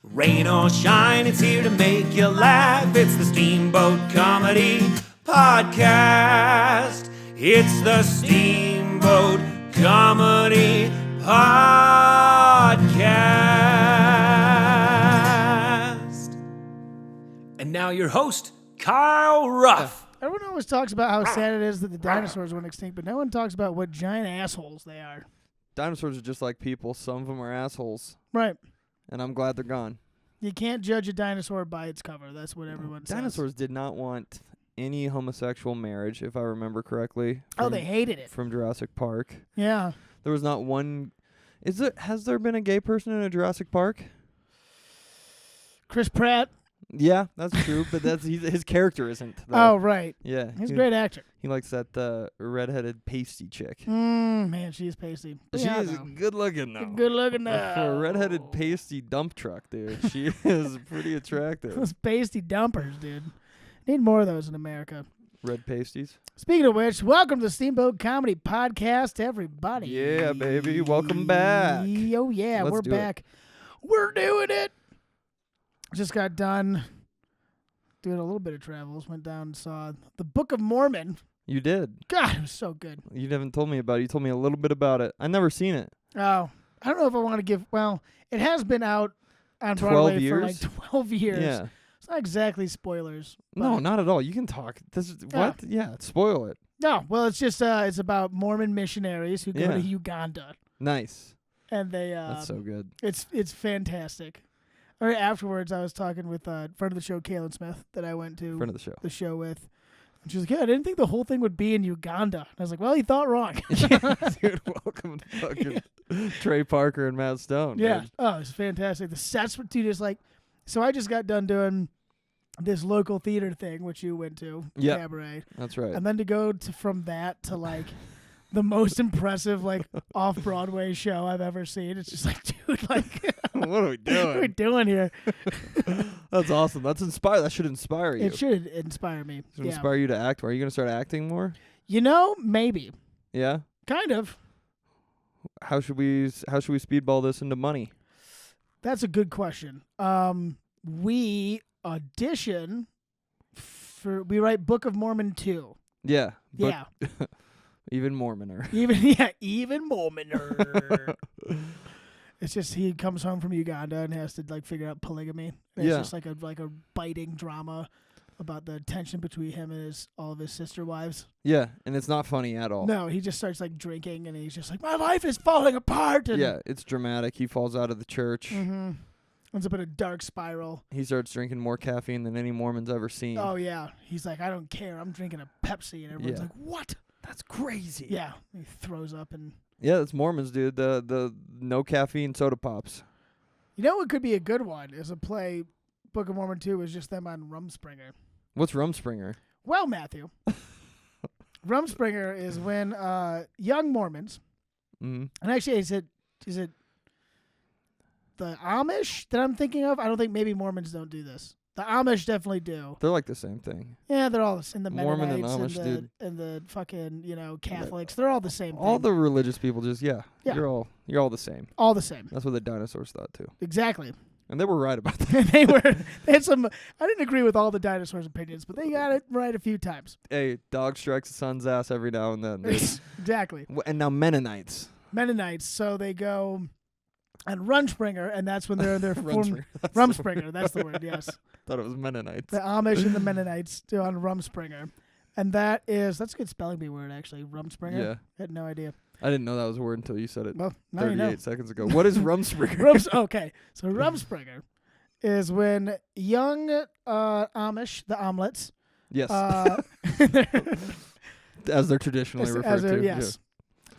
Rain or shine, it's here to make you laugh. It's the Steamboat Comedy Podcast. It's the Steamboat Comedy Podcast. And now your host, Kyle Ruff. Everyone always talks about how sad it is that the dinosaurs went extinct, but no one talks about what giant assholes they are. Dinosaurs are just like people. Some of them are assholes. Right. And I'm glad they're gone. You can't judge a dinosaur by its cover. That's what everyone says. Dinosaurs did not want any homosexual marriage, if I remember correctly. They hated it. From Jurassic Park. Yeah. There was not one. Has there been a gay person in a Jurassic Park? Chris Pratt. Yeah, that's true, but his character isn't. Though. Oh, right. Yeah. He's a great actor. He likes that redheaded pasty chick. Man, she's pasty. She is good looking, though. Good looking, though. For a redheaded pasty dump truck, dude, she is pretty attractive. Those pasty dumpers, dude. Need more of those in America. Red pasties. Speaking of which, welcome to the Steamboat Comedy Podcast, everybody. Yeah, baby. Welcome back. Oh, yeah, we're back. We're doing it. Just got done doing a little bit of travels. Went down and saw the Book of Mormon. You did. God, it was so good. You haven't told me about it. You told me a little bit about it. I've never seen it. Oh, I don't know if I want to give. Well, it has been out on Broadway for like 12 years. Yeah. It's not exactly spoilers. No, not at all. You can talk. This is what? Yeah, spoil it. No, well, it's just it's about Mormon missionaries who go to Uganda. Nice. And they that's so good. It's fantastic. Right afterwards, I was talking with friend of the show, Kaylin Smith, that I went to friend of the show with. And she was like, yeah, I didn't think the whole thing would be in Uganda. And I was like, well, you thought wrong. Dude, welcome to fucking Trey Parker and Matt Stone. Yeah. Dude. Oh, it's fantastic. The sets were too just like, so I just got done doing this local theater thing, which you went to, Cabaret. That's right. And then to go from that to like the most impressive like off-Broadway show I've ever seen. It's just like, dude, like, what are we doing? What are we doing here? That's awesome. That's inspire. That should inspire you. It should inspire me. It should inspire you to act more. Are you going to start acting more? You know, maybe. Yeah? Kind of. How should we speedball this into money? That's a good question. We audition we write Book of Mormon 2. Yeah. Yeah. Even Mormoner. Even Mormoner. It's just he comes home from Uganda and has to like figure out polygamy. And it's just like a biting drama about the tension between him and all of his sister wives. Yeah, and it's not funny at all. No, he just starts like drinking and he's just like, my life is falling apart. And yeah, it's dramatic. He falls out of the church. Mm-hmm. Ends up in a dark spiral. He starts drinking more caffeine than any Mormon's ever seen. Oh yeah, he's like, I don't care. I'm drinking a Pepsi, and everyone's like, what? That's crazy. Yeah, he throws up and. Yeah, that's Mormons, dude. The no caffeine soda pops. You know what could be a good one is a play. Book of Mormon 2 is just them on Rumspringer. What's Rumspringer? Well, Matthew, Rumspringer is when young Mormons, and actually is it the Amish that I'm thinking of? I don't think maybe Mormons don't do this. The Amish definitely do. They're like the same thing. Yeah, they're all in the Mormon Mennonites and Amish, dude. And the fucking Catholics. They're all the same thing. All the religious people just you're all the same. All the same. That's what the dinosaurs thought too. Exactly. And they were right about that. They had some. I didn't agree with all the dinosaurs' opinions, but they got it right a few times. Hey, dog strikes the sun's ass every now and then. Exactly. And now Mennonites. So they go on Rumspringer, and that's when they're in their Rumspringer. That's the word. Yes. Thought it was Mennonites. The Amish and the Mennonites do on Rumspringer, and that's a good spelling bee word actually. Rumspringer. Yeah. I had no idea. I didn't know that was a word until you said it. Well, now 38 you know. seconds ago. What is Rumspringer? Okay, so Rumspringer is when young Amish, the omelets. Yes. As they're traditionally referred to. Yes.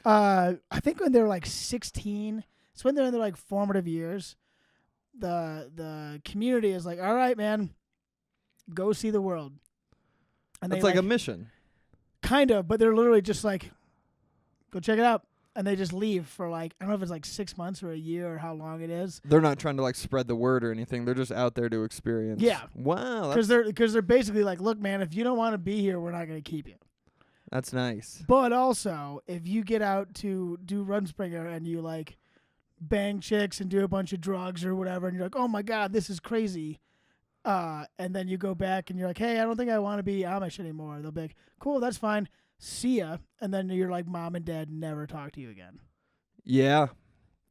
Yeah. I think when they're like 16, it's when they're in their like formative years. The community is like, all right, man, go see the world. And it's like a mission. Kind of, but they're literally just like, go check it out. And they just leave for like, I don't know if it's like 6 months or a year or how long it is. They're not trying to like spread the word or anything. They're just out there to experience. Yeah. Wow. Because they're basically like, look, man, if you don't want to be here, we're not going to keep you. That's nice. But also, if you get out to do Rumspringer and you like bang chicks and do a bunch of drugs or whatever, and you're like, oh my God, this is crazy. And then you go back and you're like, hey, I don't think I want to be Amish anymore. They'll be like, cool, that's fine. See ya. And then you're like, mom and dad never talk to you again. Yeah.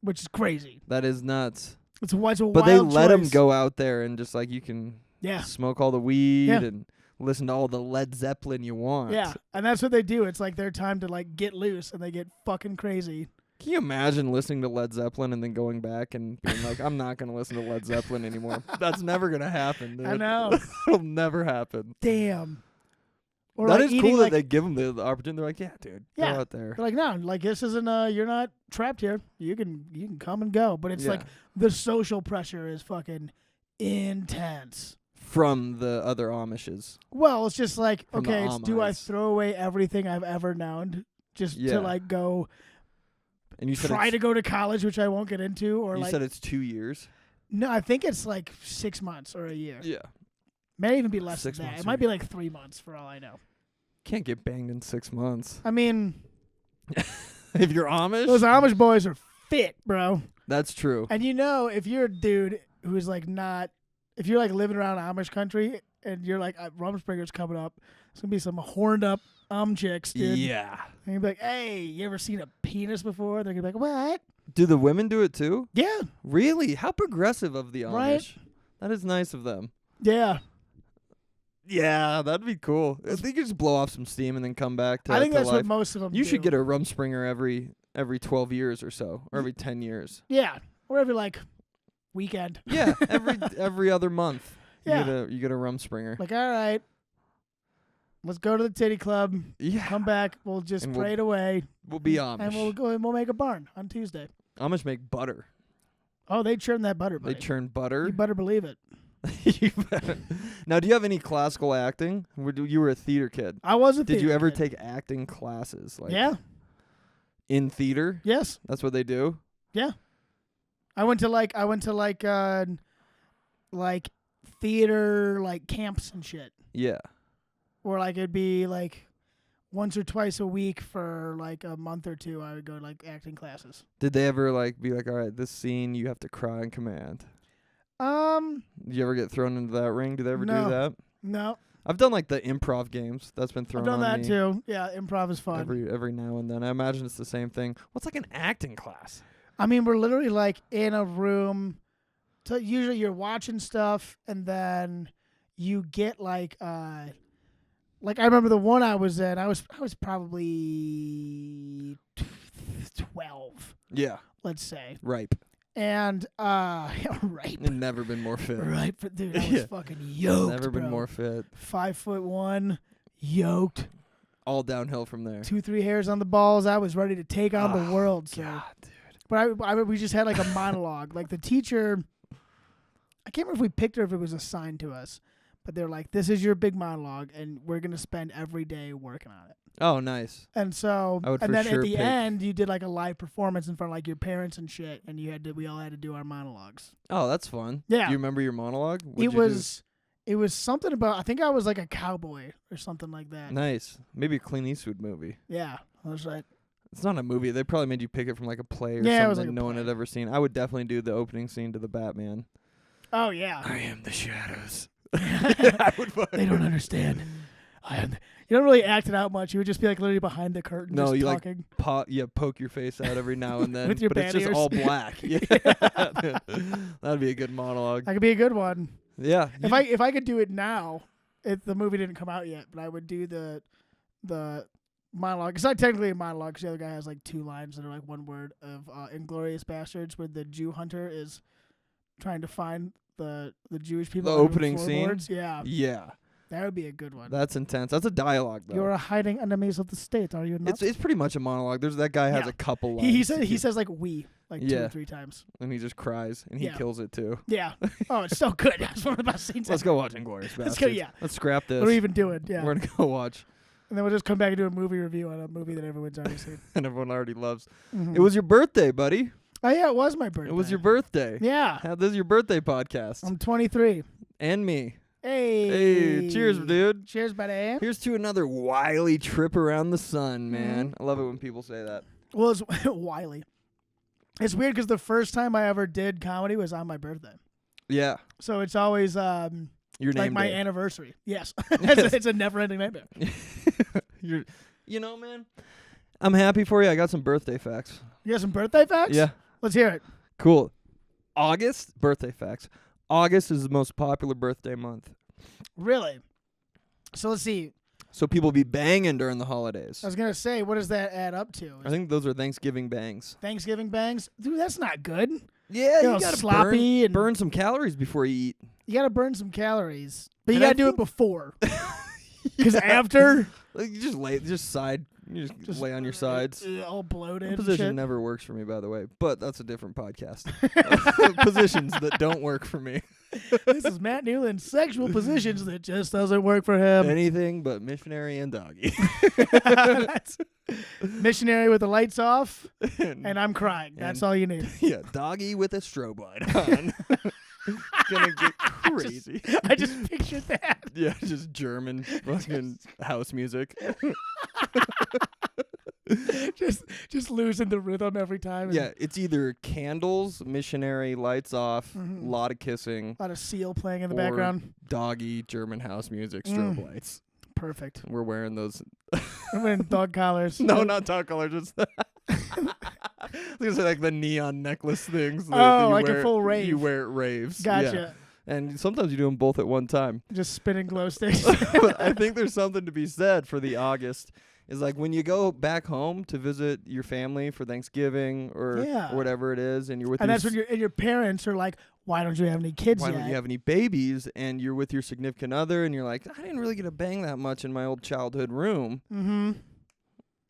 Which is crazy. That is nuts. It's a wild But they let them choice. go out there and just like you can smoke all the weed and listen to all the Led Zeppelin you want. Yeah, and that's what they do. It's like their time to like get loose, and they get fucking crazy. Can you imagine listening to Led Zeppelin and then going back and being like, I'm not going to listen to Led Zeppelin anymore? That's never going to happen, dude. I know. It'll never happen. Damn. Or that like is cool that they give them the opportunity. They're like, yeah, dude, go out there. They're like, no, like this isn't, you're not trapped here. You can come and go. But it's like the social pressure is fucking intense. From the other Amishes. Well, it's just like, From okay, do I throw away everything I've ever known just to like go and you try to go to college, which I won't get into? Or you like, said it's 2 years? No, I think it's like 6 months or a year. Yeah. May even be less 6 than that. months It might be like 3 months for all I know. Can't get banged in 6 months. I mean, if you're Amish? those Amish boys are fit, bro. That's true. And you know, if you're a dude who's like not, if you're like living around Amish country and you're like, Rumspringer's coming up, there's going to be some horned up chicks, dude. Yeah. And you'll be like, hey, you ever seen a penis before? They're going to be like, what? Do the women do it too? Yeah. Really? How progressive of the Amish. Right? That is nice of them. Yeah. Yeah, that'd be cool. I think you just blow off some steam and then come back to I think to that's life. what most of them You do. should get a Rumspringer every 12 years or so, or every 10 years. Yeah. Or every like weekend. Yeah, every other month. Yeah. You get a Rumspringer. Like, all right, let's go to the titty club. Yeah. Come back. We'll just And pray it away. We'll be Amish. And we'll go and we'll make a barn on Tuesday. Amish make butter. Oh, they churn that butter, buddy. They churn butter. You better believe it. You better. Now, do you have any classical acting? You were a theater kid. I was a theater Did you ever kid. take acting classes? Like Yeah. in theater? Yes. That's what they do? Yeah. I went to theater like camps and shit. Yeah. Or like it'd be like once or twice a week for like a month or two. I would go to like acting classes. Did they ever like be like, all right, this scene you have to cry on command? Did you ever get thrown into that ring? Do they ever do that? No. I've done like the improv games. That's been thrown on me. I've done that too. Yeah, improv is fun. Every now and then. I imagine it's the same thing. What's like an acting class? I mean, we're literally like in a room. So usually you're watching stuff, and then you get like I remember the one I was in. I was probably 12. Yeah. Let's say. Ripe. And ripe. And never been more fit. Ripe, dude. I was fucking yoked. Never been bro. more fit. 5'1", yoked. All downhill from there. 2-3 hairs on the balls. I was ready to take on the world. So. God, dude. But we just had like a monologue. Like the teacher, I can't remember if we picked or if it was assigned to us, but they're like, "This is your big monologue, and we're gonna spend every day working on it." Oh, nice. And so, I would and for then sure at the pick- end, you did like a live performance in front of like your parents and shit, and we all had to do our monologues. Oh, that's fun. Yeah. Do you remember your monologue? It was something about, I think I was like a cowboy or something like that. Nice. Maybe a Clint Eastwood movie. Yeah, I was like, It's not a movie. They probably made you pick it from like a play or Yeah, it was something like a no one had play. ever seen. I would definitely do the opening scene to the Batman. oh yeah, I am the shadows. they don't understand. You don't really act it out much. You would just be like literally behind the curtain, No, just you talking. Poke your face out every now and then. With your but it's bad just ears. all black. Yeah. That'd be a good monologue. That could be a good one. Yeah. If I could do it now, the movie didn't come out yet, but I would do the monologue. It's not technically a monologue because the other guy has like 2 lines that are like one word of Inglourious Bastards, where the Jew hunter is trying to find the Jewish people. The under opening scene? floorboards. Yeah, Yeah. that would be a good one. That's intense. That's a dialogue though. You're hiding enemies of the state, are you not? It's pretty much a monologue. That guy has Yeah. a couple lines. He says like we like 2 Yeah. or 3 times. and he just cries and he Yeah. kills it too. Yeah. Oh, it's so good. That's one of the best scenes. Let's ever. go watch Inglourious Bastards. Let's go. Yeah. Let's scrap this. What are we even doing? Yeah. We're gonna go watch, And then we'll just come back and do a movie review on a movie that everyone's already seen. and everyone already loves. Mhm. It was your birthday, buddy. Oh yeah, it was my birthday. It was your birthday. Yeah. This is your birthday podcast. I'm 23. And me. Hey. Hey, cheers, dude. Cheers, buddy. Here's to another wily trip around the sun, Mm-hmm. man. I love it when people say that. Well, it's Wiley. It's weird because the first time I ever did comedy was on my birthday. Yeah. So it's always Your name like my day. anniversary. Yes. It's a never-ending nightmare. You know, man, I'm happy for you. I got some birthday facts. You got some birthday facts? Yeah. Let's hear it. Cool. August, birthday facts. August is the most popular birthday month. Really? So let's see. So people be banging during the holidays. I was going to say, what does that add up to? I think those are Thanksgiving bangs. Thanksgiving bangs? Dude, that's not good. Yeah, You know, you gotta sloppy and burn some calories before you eat. You got to burn some calories. But you And got I to do it think- before. Because after... Like you just lay on your sides. All bloated That and position shit. never works for me, by the way, but that's a different podcast. Positions that don't work for me. This is Matt Newland's sexual positions that just doesn't work for him. Anything but missionary and doggy. That's missionary with the lights off, and I'm crying. That's all you need. Yeah, doggy with a strobe light on. It's gonna get crazy. I just pictured that. Yeah, just German fucking house music. just losing the rhythm every time. Yeah, it's either candles, missionary, lights off, Mhm. lot of kissing, A lot of seal playing in the or background. doggy German house music, strobe lights. Perfect. We're wearing those. I'm wearing dog collars. No, not dog collar, just these are like the neon necklace things. That Oh, you like a wear, full rave. You wear at raves. Gotcha. Yeah. And sometimes you do them both at one time. Just spinning glow sticks. But I think there's something to be said for the August. Is like when you go back home to visit your family for Thanksgiving or whatever it is, and you're with and that's when your parents are like, "Why don't you have any kids why yet?" don't you have any babies? And you're with your significant other, and you're like, I didn't really get to bang that much in my old childhood room. Mm-hmm.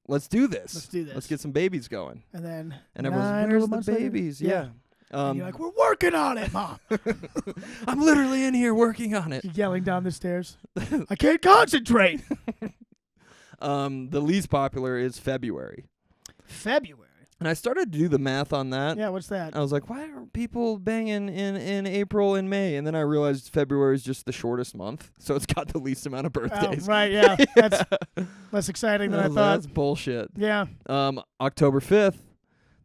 Let's do this. Let's do this. Let's get some babies going. And then And everyone's, 9 where's months the later? babies? Yeah. Yeah. And you're like, "We're working on it, Mom." I'm literally in here working on it. You're yelling down the stairs. I can't concentrate. The least popular is February. February. And I started to do the math on that. Yeah, what's that? I was like, why are people banging in April and May? And then I realized February is just the shortest month, so it's got the least amount of birthdays. Oh, right, yeah. That's less exciting than I thought. That's bullshit. Yeah. October 5th,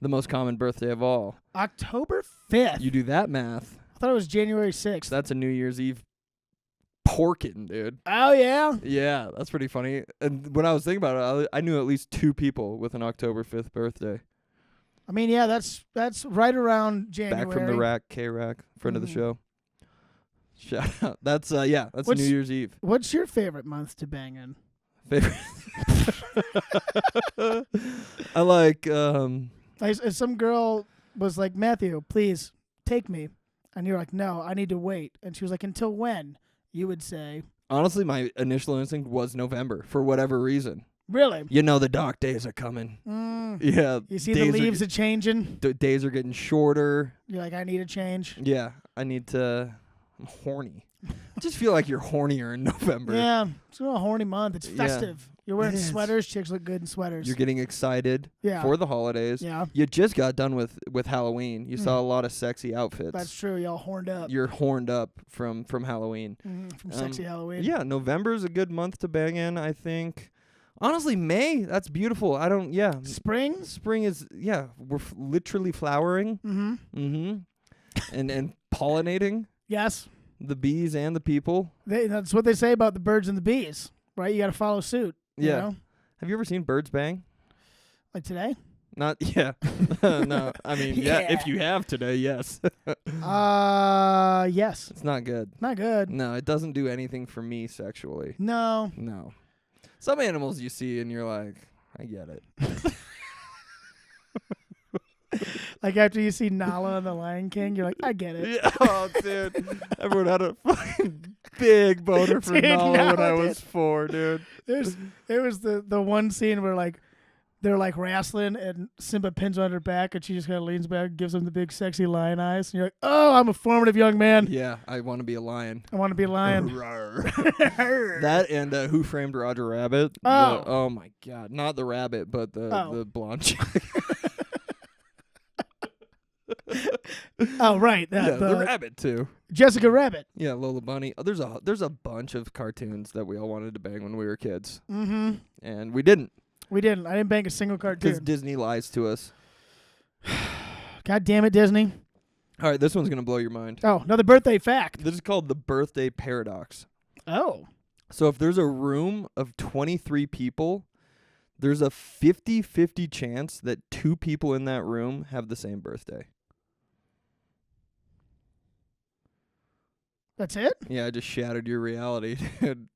the most common birthday of all. October 5th. You do that math. I thought it was January 6th. That's a New Year's Eve porking, dude. Oh, yeah? Yeah, that's pretty funny. And when I was thinking about it, I knew at least 2 people with an October 5th birthday. I mean, yeah, that's right around January. Back from the rack, K-Rack, friend of the show. Shout out. That's that's New Year's Eve. What's your favorite month to bang in? Favorite. I like Some girl was like, "Matthew, please take me." And you're like, "No, I need to wait." And she was like, "Until when?" You would say, honestly, my initial instinct was November for whatever reason. "Really?" You know the dark days are coming. Yeah. You see the leaves are changing. Days are getting shorter. You're like, "I need a change." Yeah, I'm horny. I just feel like you're hornier in November. Yeah, it's a horny month. It's Yeah. festive. You're wearing sweaters. Chicks look good in sweaters. You're getting excited for the holidays. Yeah. You just got done with Halloween. You saw a lot of sexy outfits. That's true. Y'all horned up. You're horned up from Halloween. From sexy Halloween. Yeah, November's a good month to bang in, I think. Honestly, May, that's beautiful. Spring? Spring is, we're literally flowering. And pollinating. Yes. The bees and the people. That's what they say about the birds and the bees, right? You got to follow suit. Yeah. You know? Have you ever seen birds bang? Like today? Not, yeah. No, I mean, if you have today, yes. Yes. It's not good. Not good. No, it doesn't do anything for me sexually. No. Some animals you see and you're like, I get it. Like after you see Nala and the Lion King, you're like, I get it. Yeah, oh, dude. Everyone had a fucking big boner for Dude, Nala when I was 4, dude. There was the one scene where like they're like wrestling and Simba pins on her back and she just kind of leans back and gives him the big sexy lion eyes. And you're like, oh, I'm a formative young man. Yeah, I want to be a lion. I want to be a lion. That and Who Framed Roger Rabbit? Oh. Oh my God. Not the rabbit, but the blonde chick. Oh, right. The rabbit too. Jessica Rabbit. Yeah, Lola Bunny. Oh, there's a bunch of cartoons that we all wanted to bang when we were kids. Mm-hmm. And we didn't. I didn't bang a single Because cartoon. Disney lies to us. God damn it, Disney. All right, this one's going to blow your mind. Oh, another birthday fact. This is called the birthday paradox. Oh. So if there's a room of 23 people, there's a 50-50 chance that 2 people in that room have the same birthday. That's it? Yeah, I just shattered your reality, dude.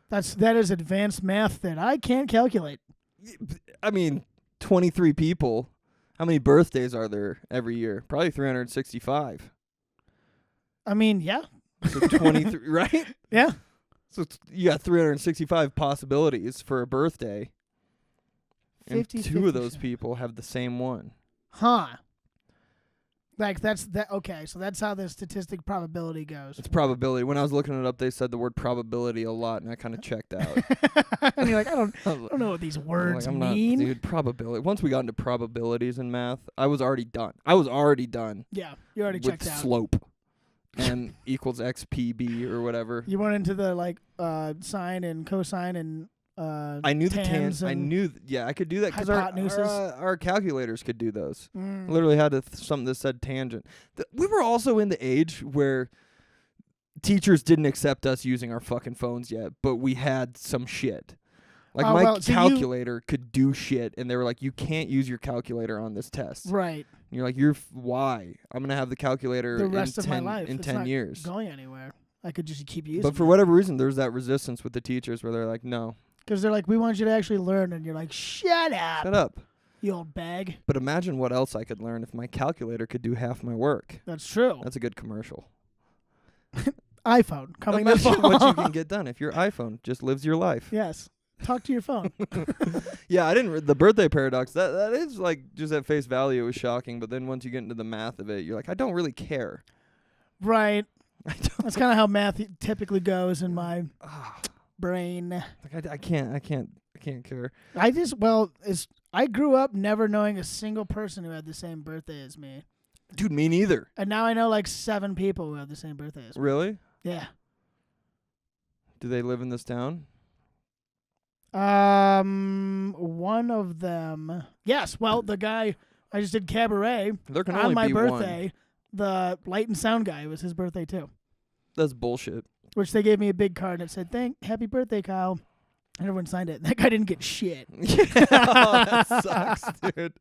That is advanced math that I can't calculate. I mean, 23 people. How many birthdays are there every year? Probably 365. I mean, yeah. So 23, right? Yeah. So you got 365 possibilities for a birthday. And 2 of those people have the same one. Huh. Like, that's that. Okay, so that's how the statistic probability goes. It's probability. When I was looking it up, they said the word probability a lot, and I kind of checked out. And you're like, I don't know what these words mean. Dude, probability. Once we got into probabilities in math, I was already done. Yeah, you already checked with out. Slope. And equals XPB or whatever. You went into the, like, sine and cosine and I knew the tans. I knew, I could do that because our calculators could do those. Literally had something that said tangent. We were also in the age where teachers didn't accept us using our fucking phones yet, but we had some shit. Like my calculator could do shit, and they were like, "You can't use your calculator on this test." Right. And you're like, why? I'm gonna have the calculator the rest of my life in 10 years. Going anywhere. I could just keep using. But for whatever reason, there's that resistance with the teachers where they're like, "No." Because they're like, we want you to actually learn. And you're like, shut up. Shut up. You old bag. But imagine what else I could learn if my calculator could do half my work. That's true. That's a good commercial. iPhone coming this fall. What you can get done if your iPhone just lives your life. Yes. Talk to your phone. Yeah, I didn't. The birthday paradox, that is like just at face value, it was shocking. But then once you get into the math of it, you're like, I don't really care. Right. That's kind of how math typically goes in my brain. Like I can't care. I grew up never knowing a single person who had the same birthday as me. Dude, me neither. And now I know like 7 people who have the same birthday as me. Really? Yeah. Do they live in this town? One of them. Yes. Well, the guy I just did cabaret there can on only my be birthday. One. The light and sound guy, it was his birthday too. That's bullshit. Which they gave me a big card that said, happy birthday, Kyle. And everyone signed it. That guy didn't get shit. That sucks, dude.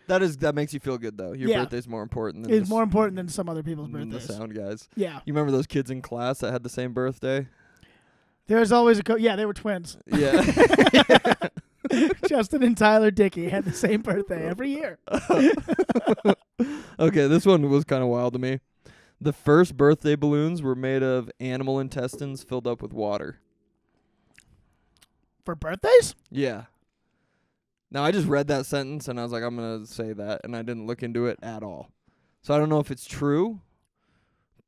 That makes you feel good, though. Your birthday's more important than it's more important than some other people's birthdays. The sound guys. Yeah. You remember those kids in class that had the same birthday? There was always they were twins. Yeah. Justin and Tyler Dickey had the same birthday every year. Okay, this one was kind of wild to me. The first birthday balloons were made of animal intestines filled up with water. For birthdays? Yeah. Now, I just read that sentence, and I was like, I'm going to say that, and I didn't look into it at all. So I don't know if it's true,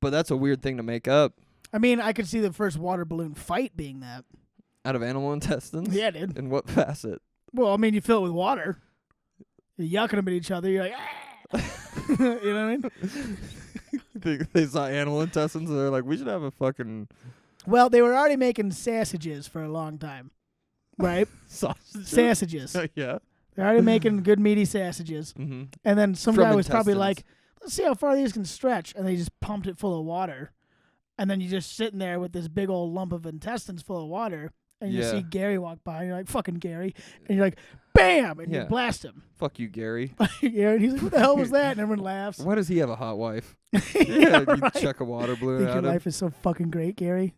but that's a weird thing to make up. I mean, I could see the first water balloon fight being that. Out of animal intestines? Yeah, dude. In what facet? Well, I mean, you fill it with water. You're yucking them at each other. You're like, you know what I mean? They saw animal intestines, and they're like, we should have a fucking... Well, they were already making sausages for a long time. Right? Sausages. Yeah. They're already making good meaty sausages. Mm-hmm. And then some guy was probably like, let's see how far these can stretch. And they just pumped it full of water. And then you're just sitting there with this big old lump of intestines full of water. And you see Gary walk by. And you're like, fucking Gary. And you're like, bam! And you blast him. Fuck you, Gary. And he's like, what the hell was that? And everyone laughs. Why does he have a hot wife? You chuck a water balloon at him. Your life is so fucking great, Gary.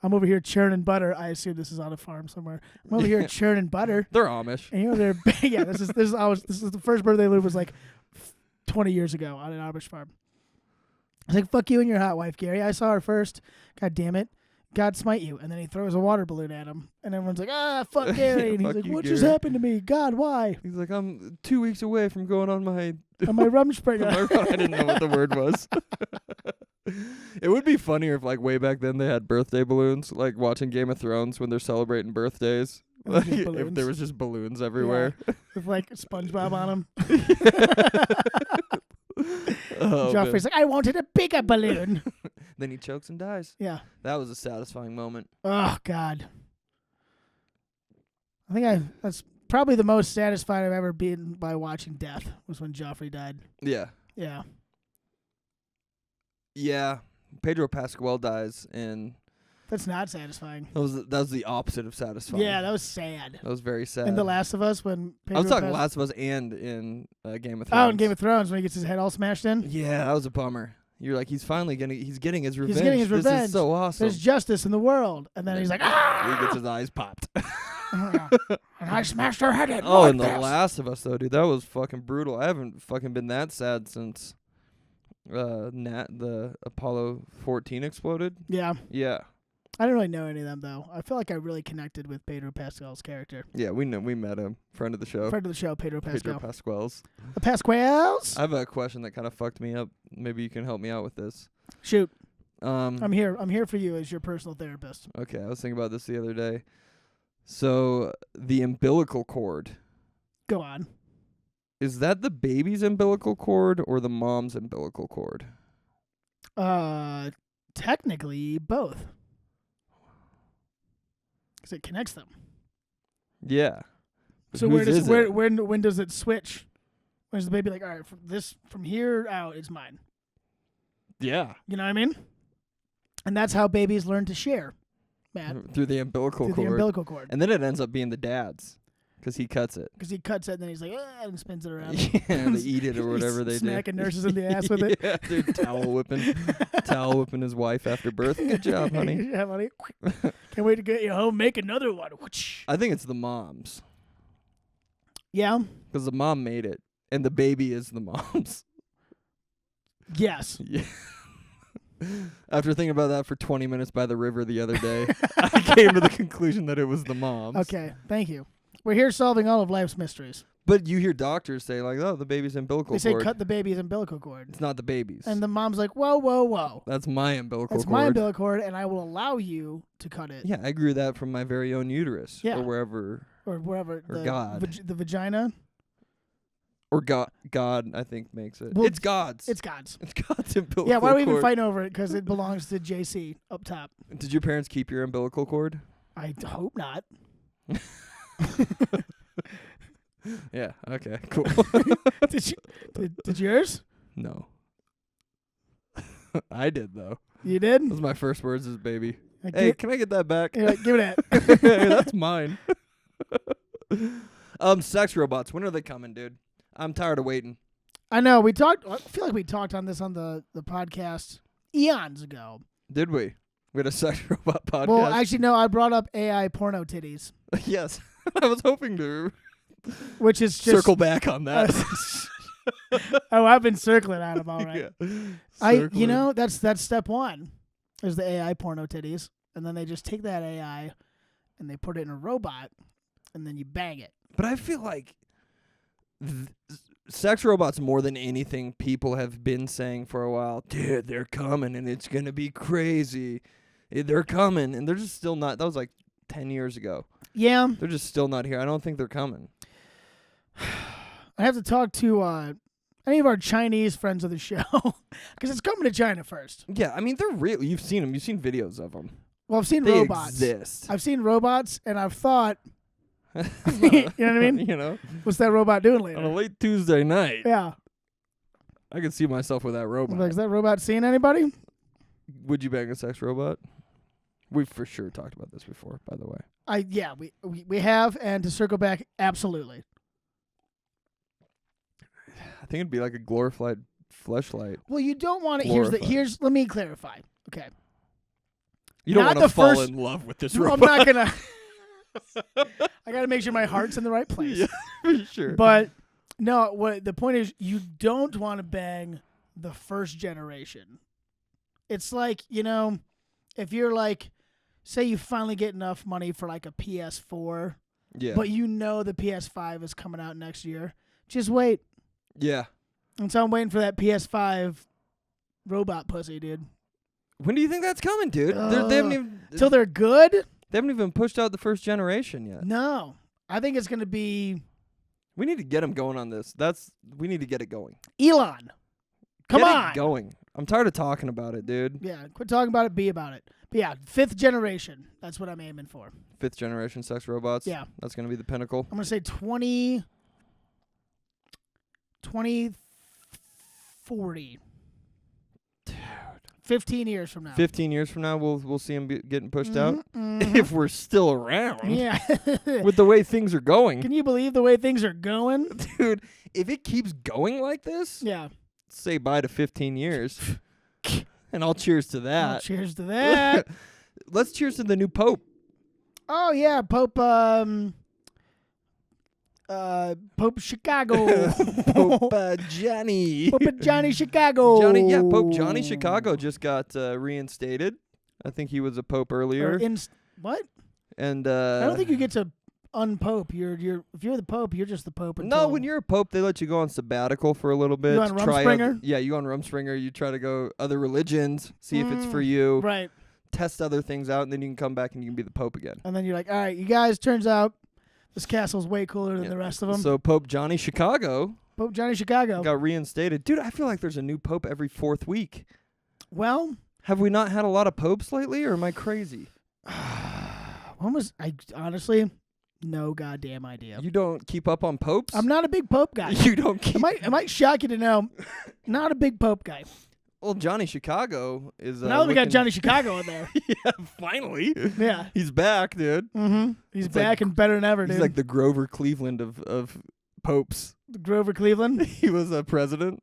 I'm over here churning butter. I assume this is on a farm somewhere. I'm over here churning butter. They're Amish. And you're over there. Yeah, this is the first birthday Lou was like 20 years ago on an Amish farm. I was like, fuck you and your hot wife, Gary. I saw her first. God damn it. God smite you. And then he throws a water balloon at him. And everyone's like, fuck Gary. And he's like, what just happened to me? God, why? He's like, I'm 2 weeks away from going on my... on my Rumspringer. I didn't know what the word was. It would be funnier if, like, way back then they had birthday balloons, like watching Game of Thrones when they're celebrating birthdays. Like, if there was just balloons everywhere. Yeah, with, like, SpongeBob on them. Joffrey's like, I wanted a bigger balloon. Then he chokes and dies. Yeah. That was a satisfying moment. Oh, God. I think that's Probably the most satisfied I've ever been by watching death was when Joffrey died. Yeah. Yeah. Yeah. Pedro Pascal dies, and that's not satisfying. That was the opposite of satisfying. Yeah, that was sad. That was very sad. In The Last of Us, when Pedro I was talking Last of Us and in Game of Thrones. Oh, in Game of Thrones when he gets his head all smashed in. Yeah, that was a bummer. You're like, he's getting his revenge. He's getting his revenge. This is so awesome. There's justice in the world, and then he's like, ah! He gets his eyes popped. And I smashed her head in. Oh, and The Last of Us though, dude, that was fucking brutal. I haven't fucking been that sad since the Apollo 14 exploded. Yeah. Yeah. I didn't really know any of them though. I feel like I really connected with Pedro Pascal's character. Yeah, we met him. Friend of the show. Pedro Pascal. Pedro Pascal's. The Pasquales? I have a question that kind of fucked me up. Maybe you can help me out with this. Shoot. I'm here for you as your personal therapist. Okay, I was thinking about this the other day. So, the umbilical cord. Go on. Is that the baby's umbilical cord or the mom's umbilical cord? Technically both. Because it connects them. Yeah. But so when does it switch? When is the baby like, all right, from here out is mine? Yeah. You know what I mean? And that's how babies learn to share, Matt. Through the umbilical cord. And then it ends up being the dad's. Because he cuts it. And then he's like, and spins it around. Yeah, they eat it or whatever they do. Smacking nurses in the ass with it. Yeah, dude, towel whipping his wife after birth. Good job, honey. Yeah, honey. Can't wait to get you home. Make another one. I think it's the mom's. Yeah? Because the mom made it, and the baby is the mom's. Yes. Yeah. After thinking about that for 20 minutes by the river the other day, I came to the conclusion that it was the mom's. Okay, thank you. We're here solving all of life's mysteries. But you hear doctors say, like, oh, the baby's umbilical cord. They say cut the baby's umbilical cord. It's not the baby's. And the mom's like, whoa, whoa, whoa. That's my umbilical cord. That's my umbilical cord, and I will allow you to cut it. Yeah, I grew that from my very own uterus. Yeah. Or wherever. Or wherever. Or God. The vagina. Or God, I think, makes it. Well, it's God's. It's God's. It's God's umbilical cord. Yeah, why are we even fighting over it? Because it belongs to JC up top. Did your parents keep your umbilical cord? I hope not. Yeah, okay, cool. Did yours? No. I did, though. You did? That was my first words as baby. Hey, can I get that back? Like, give it that. Hey, that's mine. Sex robots, when are they coming, dude? I'm tired of waiting. I know, I feel like we talked on this on the podcast eons ago. Did we? We had a sex robot podcast? Well, actually, no, I brought up AI porno titties. Yes. I was hoping to... Which is just circle back on that. Oh, I've been circling on them all right. Yeah. That's step one. There's the AI porno titties, and then they just take that AI and they put it in a robot, and then you bang it. But I feel like sex robots, more than anything, people have been saying for a while, dude, they're coming and it's gonna be crazy. They're coming, and they're just still not. That was like 10 years ago. Yeah. They're just still not here. I don't think they're coming. I have to talk to any of our Chinese friends of the show because it's coming to China first. Yeah, I mean, they're real. You've seen them. You've seen videos of them. Well, I've seen they robots. Exist. I've seen robots, and I've thought, you know what I mean? You know, what's that robot doing later? On a late Tuesday night. Yeah. I could see myself with that robot. Like, is that robot seeing anybody? Would you bang a sex robot? We've for sure talked about this before, by the way. We have, and to circle back, absolutely. I think it'd be like a glorified fleshlight. Well, you don't want to. Let me clarify. Okay. You don't want to fall in love with this robot. I'm not gonna. I gotta make sure my heart's in the right place. Yeah, for sure. But no, the point is, you don't want to bang the first generation. It's like, if you're like, say you finally get enough money for like a PS4, yeah, but the PS5 is coming out next year, just wait. Yeah. And so I'm waiting for that PS5 robot pussy, dude. When do you think that's coming, dude? They haven't even... Till they're good? They haven't even pushed out the first generation yet. No. I think it's going to be... We need to get them going on this. We need to get it going. Elon. Come on. Get it going. I'm tired of talking about it, dude. Yeah, quit talking about it, be about it. But yeah, 5th generation. That's what I'm aiming for. 5th generation sex robots? Yeah. That's going to be the pinnacle? I'm going to say 2040. Dude. 15 years from now. 15 years from now, we'll see him getting pushed out? If we're still around. Yeah. With the way things are going. Can you believe the way things are going? Dude, if it keeps going like this, yeah. say bye to 15 years. And I'll cheers to that. Cheers to that. Let's cheers to the new Pope. Oh, yeah, Pope Chicago. Pope Johnny. Pope Johnny Chicago. Pope Johnny Chicago just got reinstated. I think he was a pope earlier. What? And I don't think you get to unpope. If you're the pope, you're just the pope. No, when you're a pope, they let you go on sabbatical for a little bit. You on Rumspringa? Yeah, you go on Rumspringa. You try to go other religions, see if it's for you. Right. Test other things out, and then you can come back and you can be the pope again. And then you're like, all right, you guys, turns out this castle's way cooler than the rest of them. So Pope Johnny Chicago got reinstated. Dude, I feel like there's a new pope every 4th week. Well, have we not had a lot of popes lately, or am I crazy? When was I honestly? No goddamn idea. You don't keep up on popes? I'm not a big pope guy. You don't keep... I might shock you to know, not a big pope guy. Well, Johnny Chicago is... now that we got Johnny Chicago in there. Yeah, finally. Yeah. He's back, dude. Mm-hmm. He's back and better than ever, dude. He's like the Grover Cleveland of popes. Grover Cleveland? He was a president.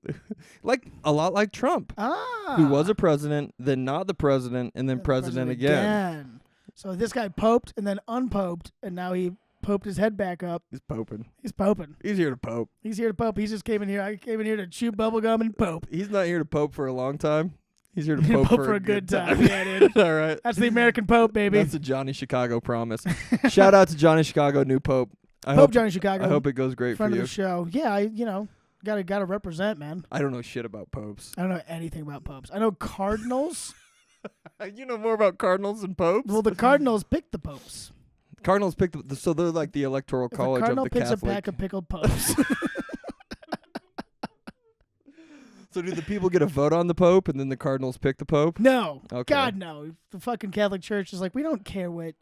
A lot like Trump. Who was a president, then not the president, and then president again. So this guy poped and then unpoped, and now he poped his head back up. He's poping. He's poping. He's here to pope. He's here to pope. He just came in here. I came in here to chew bubblegum and pope. He's not here to pope for a long time. He's here to pope for a good time. Yeah, dude. All right. That's the American Pope, baby. That's a Johnny Chicago promise. Shout out to Johnny Chicago, new pope. Johnny Chicago. I hope it goes great friend for you. Of the show. Yeah, gotta represent, man. I don't know shit about popes. I don't know anything about popes. I know cardinals. You know more about cardinals than popes? Well, the cardinals pick the popes. Cardinals pick so they're like the electoral college of the Catholic. Cardinal picks a pack of pickled popes. So do the people get a vote on the Pope, and then the Cardinals pick the Pope? No. Okay. God, no. The fucking Catholic Church is like, we don't care what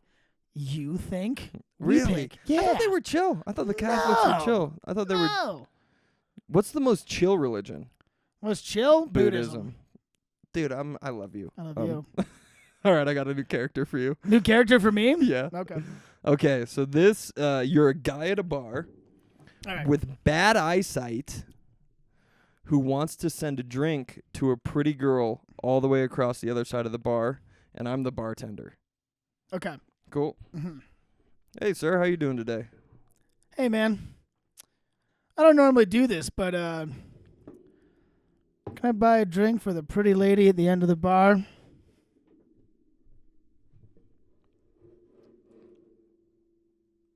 you think. Really? Yeah. I thought they were chill. I thought the Catholics were chill. I thought they were... What's the most chill religion? Most chill? Buddhism. Dude, I love you. I love you. All right, I got a new character for you. New character for me? Yeah. Okay. Okay, so this, you're a guy at a bar with bad eyesight who wants to send a drink to a pretty girl all the way across the other side of the bar, and I'm the bartender. Okay. Cool. Mm-hmm. Hey, sir, how you doing today? Hey, man. I don't normally do this, but can I buy a drink for the pretty lady at the end of the bar?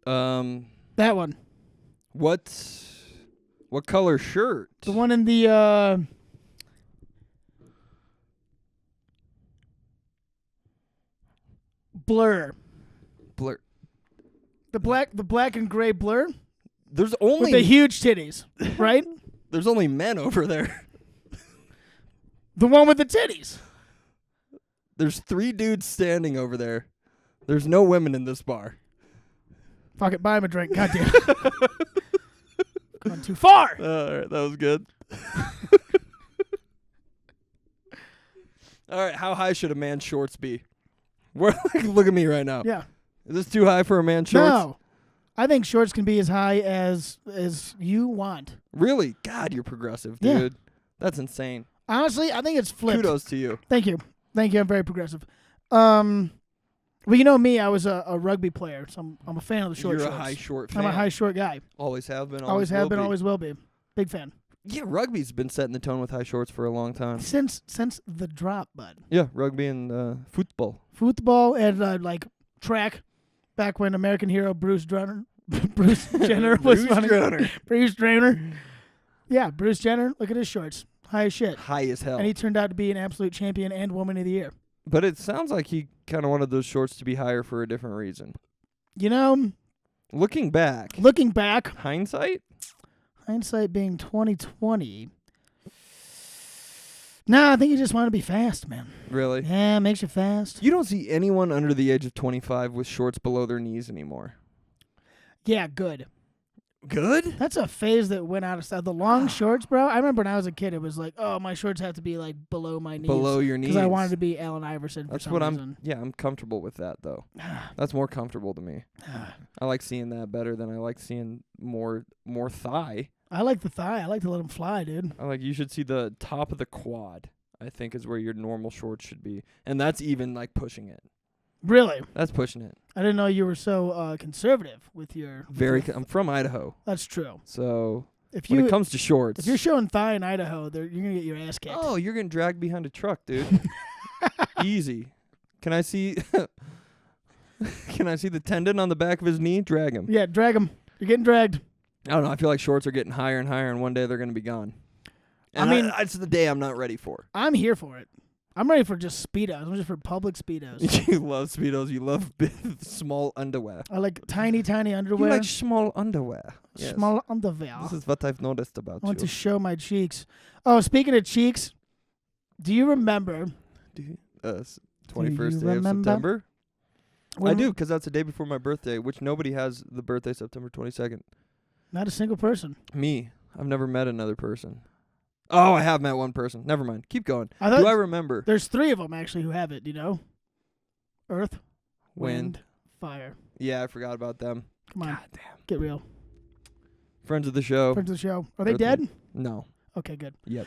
That one. What color shirt? The one in the blur. Blur. The black and gray blur. There's only with the huge titties, right? There's only men over there. The one with the titties. There's 3 dudes standing over there. There's no women in this bar. Fuck it, buy him a drink. Goddamn. Gone too far. All right, that was good. All right, how high should a man's shorts be? Look at me right now. Yeah. Is this too high for a man's shorts? No. I think shorts can be as high as you want. Really? God, you're progressive, dude. Yeah. That's insane. Honestly, I think it's flipped. Kudos to you. Thank you. I'm very progressive. Well, you know me. I was a rugby player, so I'm a fan of the short shorts. You're a high short fan. I'm a high short guy. Always have been. Always have been. Always will be. Big fan. Yeah, rugby's been setting the tone with high shorts for a long time. Since the drop, bud. Yeah, rugby and football. Football and like track. Back when American hero Bruce Jenner was running. Bruce Jenner. Yeah, Bruce Jenner. Look at his shorts. High as shit. High as hell. And he turned out to be an absolute champion and woman of the year. But it sounds like he kind of wanted those shorts to be higher for a different reason. You know, looking back, hindsight being 2020. No, I think you just want to be fast, man. Really? Yeah, it makes you fast. You don't see anyone under the age of 25 with shorts below their knees anymore. Yeah, good. Good? That's a phase that went out of style. The long shorts, bro. I remember when I was a kid, it was like, oh, my shorts have to be like below my knees. Below your knees. Because I wanted to be Allen Iverson for some reason. I'm comfortable with that, though. That's more comfortable to me. I like seeing that better than I like seeing more thigh. I like the thigh. I like to let them fly, dude. You should see the top of the quad, I think, is where your normal shorts should be. And that's even like pushing it. Really? That's pushing it. I didn't know you were so conservative with your... I'm from Idaho. That's true. So when it comes to shorts... If you're showing thigh in Idaho, you're going to get your ass kicked. Oh, you're getting dragged behind a truck, dude. Easy. Can I see... Can I see the tendon on the back of his knee? Drag him. Yeah, drag him. You're getting dragged. I don't know. I feel like shorts are getting higher and higher, and one day they're going to be gone. And I mean... it's the day I'm not ready for. I'm here for it. I'm ready for just Speedos. I'm just for public Speedos. You love Speedos. You love small underwear. I like tiny underwear. You like small underwear. Yes. Small underwear. This is what I've noticed about you. I want to show my cheeks. Oh, speaking of cheeks, do you remember... 21st day of September? I do, because that's the day before my birthday, which nobody has the birthday September 22nd. Not a single person. Me. I've never met another person. Oh, I have met one person. Never mind. Keep going. Do I remember? There's 3 of them, actually, who have it, you know? Earth, wind, fire. Yeah, I forgot about them. Come on. God damn. Get real. Friends of the show. Friends of the show. Are they dead? No. Okay, good. Yep.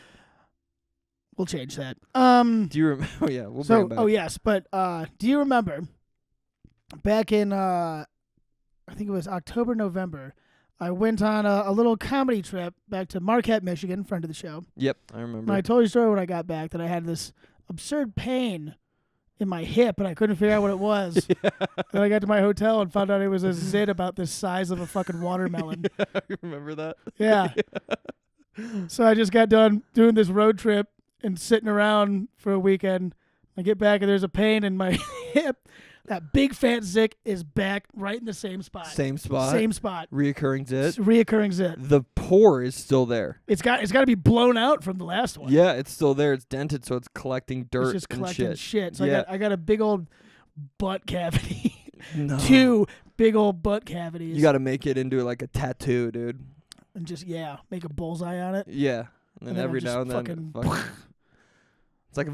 We'll change that. Do you remember? Oh, yeah, we'll bring it back. Oh, yes, but do you remember back in, I think it was October, November, I went on a little comedy trip back to Marquette, Michigan, friend of the show. Yep, I remember. And I told you a story when I got back that I had this absurd pain in my hip, and I couldn't figure out what it was. Yeah. Then I got to my hotel and found out it was a zit about the size of a fucking watermelon. Yeah, you remember that? Yeah. So I just got done doing this road trip and sitting around for a weekend. I get back, and there's a pain in my hip. That big fat zick is back right in the same spot. Same spot? Same spot. Reoccurring zit? Reoccurring zit. The pore is still there. It's got to be blown out from the last one. Yeah, it's still there. It's dented, so it's collecting dirt it's just and collecting shit. So yeah. I got a big old butt cavity. No. 2 big old butt cavities. You got to make it into like a tattoo, dude. And just, make a bullseye on it. Yeah. And then every now and then... Fucking it's like a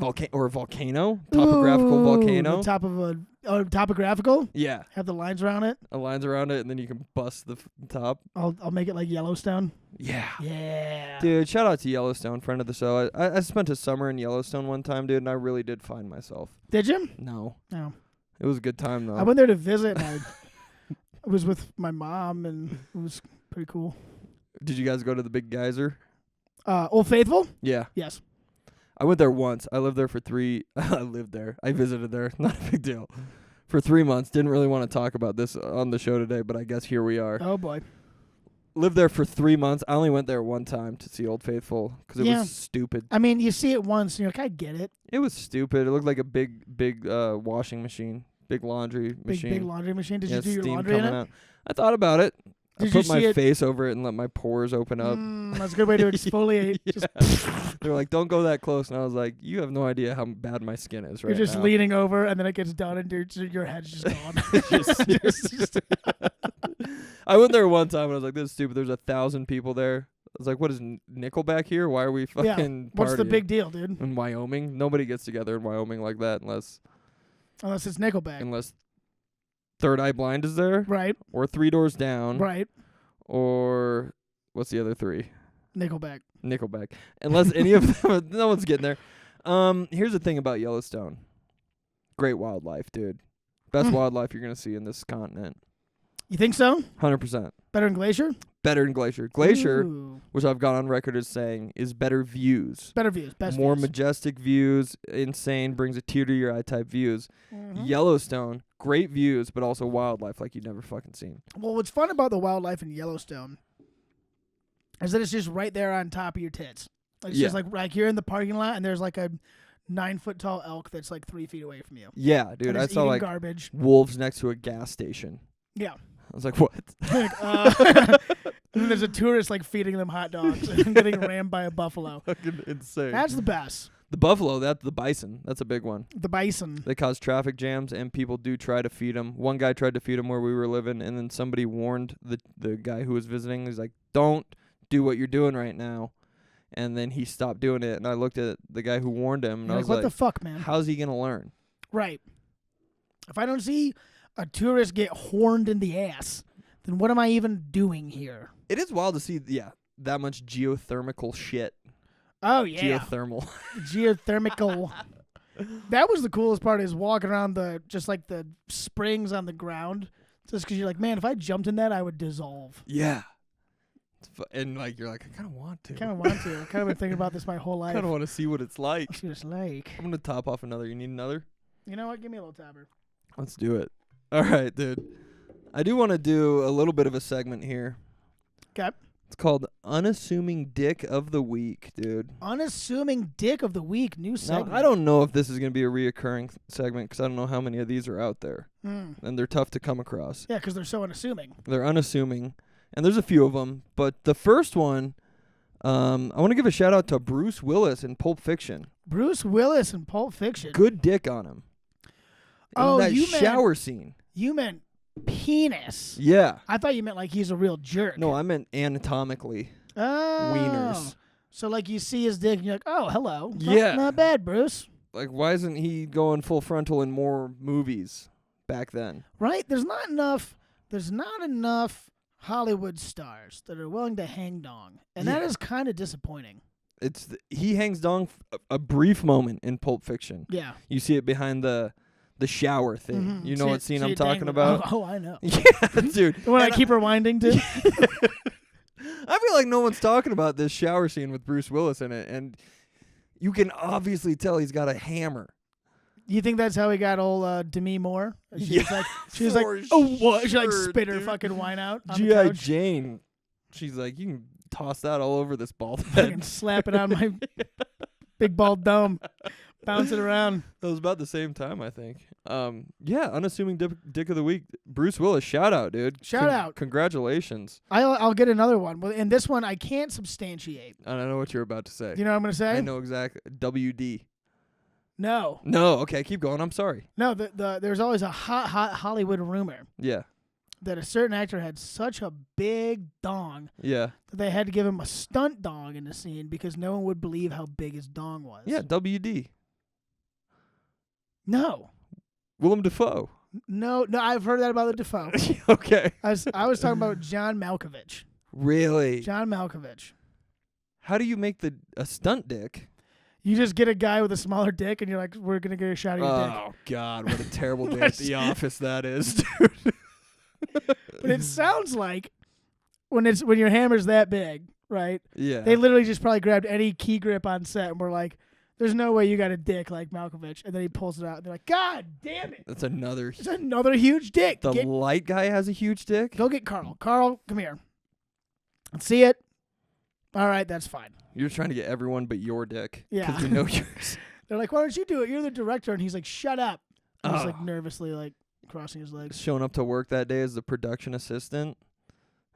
volcano. Topographical volcano. The top of a topographical? Yeah. Have the lines around it? Lines around it, and then you can bust the top. I'll make it like Yellowstone. Yeah. Yeah. Dude, shout out to Yellowstone, friend of the show. I spent a summer in Yellowstone one time, dude, and I really did find myself. Did you? No. No. It was a good time, though. I went there to visit, and I was with my mom, and it was pretty cool. Did you guys go to the big geyser? Old Faithful? Yeah. Yes. I went there once. I lived there for 3... I lived there. I visited there. Not a big deal. For 3 months. Didn't really want to talk about this on the show today, but I guess here we are. Oh, boy. Lived there for 3 months. I only went there one time to see Old Faithful because it was stupid. I mean, you see it once, and you're like, I get it. It was stupid. It looked like a big washing machine. Big laundry machine. Big laundry machine. Did you do your laundry in it? Out. I thought about it. Did I put my face over it and let my pores open up. That's a good way to exfoliate. They were like, don't go that close. And I was like, you have no idea how bad my skin is right now. You're just leaning over, and then it gets done, and your head's just gone. I went there one time, and I was like, this is stupid. There's 1,000 people there. I was like, what is Nickelback here? Why are we fucking partying? What's the big deal, dude? In Wyoming? Nobody gets together in Wyoming like that unless it's Nickelback. Unless Third Eye Blind is there. Right. Or Three Doors Down. Right. Or what's the other 3? Nickelback. Unless any of them, no one's getting there. Here's the thing about Yellowstone. Great wildlife, dude. Best wildlife you're going to see in this continent. You think so? 100%. Better than Glacier? Better than Glacier. Glacier, which I've got on record as saying, is better views. Better views. Best More views. majestic views. Insane. Brings a tear to your eye type views. Yellowstone, great views, but also wildlife like you've never fucking seen. Well, what's fun about the wildlife in Yellowstone is that it's just right there on top of your tits. It's just like you're in the parking lot, and there's like a 9-foot tall elk that's like 3 feet away from you. Yeah, dude. I saw like garbage. Wolves next to a gas station. Yeah. I was like, what? And then there's a tourist like feeding them hot dogs and getting rammed by a buffalo. Fucking insane. That's the best. The buffalo, that's the bison. That's a big one. The bison. They cause traffic jams, and people do try to feed them. One guy tried to feed them where we were living, and then somebody warned the guy who was visiting. He's like, don't do what you're doing right now. And then he stopped doing it, and I looked at the guy who warned him, and You're I was what the fuck, man? How's he going to learn? Right. If I don't see a tourist get horned in the ass, then what am I even doing here? It is wild to see, that much geothermal shit. Oh, yeah. Geothermal. Geothermal. That was the coolest part, is walking around the springs on the ground. Just because you're like, man, if I jumped in that, I would dissolve. Yeah. And like you're like, I kind of want to. I've kind of been thinking about this my whole life. I kind of want to see what it's like. See what it's like. I'm going to top off another. You need another? You know what? Give me a little topper. Let's do it. All right, dude. I do want to do a little bit of a segment here. Okay. It's called Unassuming Dick of the Week, dude. Unassuming Dick of the Week, new segment. Now, I don't know if this is going to be a reoccurring segment because I don't know how many of these are out there. And they're tough to come across. Yeah, because they're so unassuming. They're unassuming. And there's a few of them. But the first one, I want to give a shout out to Bruce Willis in Pulp Fiction. Bruce Willis in Pulp Fiction. Good dick on him. Oh, that shower scene. You meant penis. Yeah. I thought you meant like he's a real jerk. No, I meant anatomically. Oh. Wieners. So like you see his dick and you're like, oh, hello. Yeah. Not bad, Bruce. Like, why isn't he going full frontal in more movies back then? Right? There's not enough Hollywood stars that are willing to hang dong. And that is kind of disappointing. He hangs dong a brief moment in Pulp Fiction. Yeah. You see it behind the shower thing. Mm-hmm. You know what scene I'm talking about? Oh, I know. Yeah, dude. The one I keep rewinding to? I feel like no one's talking about this shower scene with Bruce Willis in it, and you can obviously tell he's got a hammer. You think that's how he got old Demi Moore? She was like, for oh, what? She like sure, spit her dude. fucking wine out on the G.I. couch. Jane. She's like, you can toss that all over this bald Fucking head. slap it on my big bald dome. Bounce it around. That was about the same time, I think. Unassuming dick of the week. Bruce Willis, shout out, dude. Shout out. Congratulations. I'll get another one. Well, and this one I can't substantiate. I don't know what you're about to say. You know what I'm going to say? I know exactly. WD. No. No, okay, keep going. I'm sorry. No, there's always a hot Hollywood rumor Yeah. that a certain actor had such a big dong Yeah. that they had to give him a stunt dong in the scene because no one would believe how big his dong was. Yeah, WD. No. Willem Dafoe. No, I've heard that about the Defoe. Okay. I was talking about John Malkovich. Really? John Malkovich. How do you make a stunt dick? You just get a guy with a smaller dick, and you're like, we're going to get a shot of your dick. Oh, God, what a terrible day at the office that is, dude. But it sounds like when your hammer's that big, right? Yeah. They literally just probably grabbed any key grip on set and were like, there's no way you got a dick like Malkovich. And then he pulls it out, and they're like, God damn it. That's another. It's another huge dick. The light guy has a huge dick? Go get Carl. Carl, come here. Let's see it. All right, that's fine. You're trying to get everyone but your dick. Yeah. Because you know yours. They're like, why don't you do it? You're the director. And he's like, shut up. And he's Oh. like nervously like crossing his legs. Showing up to work that day as the production assistant.